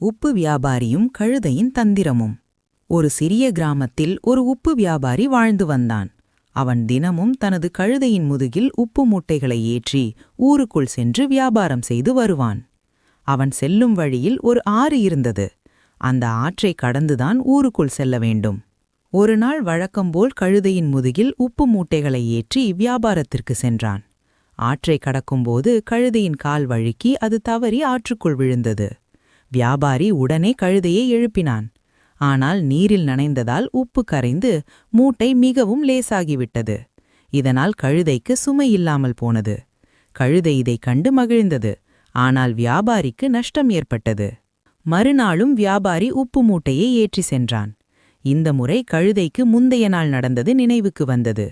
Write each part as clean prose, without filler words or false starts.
உப்பு வியாபாரியும் கழுதையின் தந்திரமும். ஒரு சிறிய கிராமத்தில் ஒரு உப்பு வியாபாரி வாழ்ந்து வந்தான். அவன் தினமும் தனது கழுதையின் முதுகில் உப்பு மூட்டைகளை ஏற்றி ஊருக்குள் சென்று வியாபாரம் செய்து வருவான். அவன் செல்லும் வழியில் ஒரு ஆறு இருந்தது. அந்த ஆற்றை கடந்துதான் ஊருக்குள் செல்ல வேண்டும். ஒரு நாள் வழக்கம்போல் கழுதையின் முதுகில் உப்பு மூட்டைகளை ஏற்றி வியாபாரத்திற்கு சென்றான். ஆற்றை கடக்கும்போது கழுதையின் கால் வழுக்கி அது தவறி ஆற்றுக்குள் விழுந்தது. வியாபாரி உடனே கழுதையை எழுப்பினான். ஆனால் நீரில் நனைந்ததால் உப்பு கரைந்து மூட்டை மிகவும் லேசாகிவிட்டது. இதனால் கழுதைக்கு சுமை இல்லாமல் போனது. கழுதை இதைக் கண்டு மகிழ்ந்தது. ஆனால் வியாபாரிக்கு நஷ்டம் ஏற்பட்டது. மறுநாளும் வியாபாரி உப்பு மூட்டையை ஏற்றி சென்றான். இந்த முறை கழுதைக்கு முந்தைய நாள் நடந்தது நினைவுக்கு வந்தது.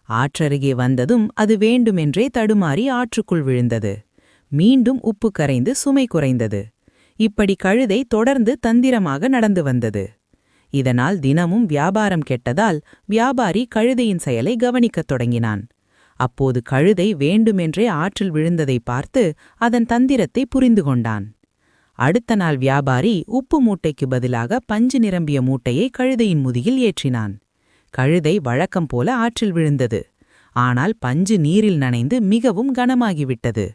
ஆற்றருகே வந்ததும் அது வேண்டுமென்றே தடுமாறி ஆற்றுக்குள் விழுந்தது. மீண்டும் உப்பு கரைந்து சுமை குறைந்தது. இப்படி கழுதை தொடர்ந்து தந்திரமாக நடந்து வந்தது. இதனால் தினமும் வியாபாரம் கெட்டதால் வியாபாரி கழுதையின் செயலை கவனிக்கத் தொடங்கினான். அப்போது கழுதை வேண்டுமென்றே ஆற்றில் விழுந்ததை பார்த்து அதன் தந்திரத்தை புரிந்து கொண்டான். அடுத்த நாள் வியாபாரி உப்பு மூட்டைக்கு பதிலாக பஞ்சு நிரம்பிய மூட்டையை கழுதையின் முதுகில் ஏற்றினான். கழுதை வழக்கம் போல ஆற்றில் விழுந்தது. ஆனால் பஞ்சு நீரில் நனைந்து மிகவும் கனமாகிவிட்டது.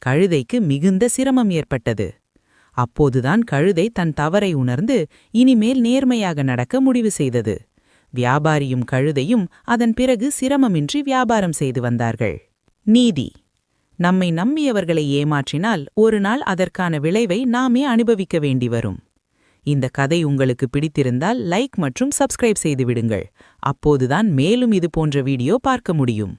கழுதைக்கு மிகுந்த சிரமம் ஏற்பட்டது. அப்போதுதான் கழுதை தன் தவறை உணர்ந்து இனிமேல் நேர்மையாக நடக்க முடிவு செய்தது. வியாபாரியும் கழுதையும் அதன் பிறகு சிரமமின்றி வியாபாரம் செய்து வந்தார்கள். நீதி: நம்மை நம்பியவர்களை ஏமாற்றினால் ஒரு நாள் அதற்கான விளைவை நாமே அனுபவிக்க வேண்டி வரும். இந்த கதை உங்களுக்கு பிடித்திருந்தால் லைக் மற்றும் சப்ஸ்கிரைப் செய்து விடுங்கள். அப்போதுதான் மேலும் இது போன்ற வீடியோ பார்க்க முடியும்.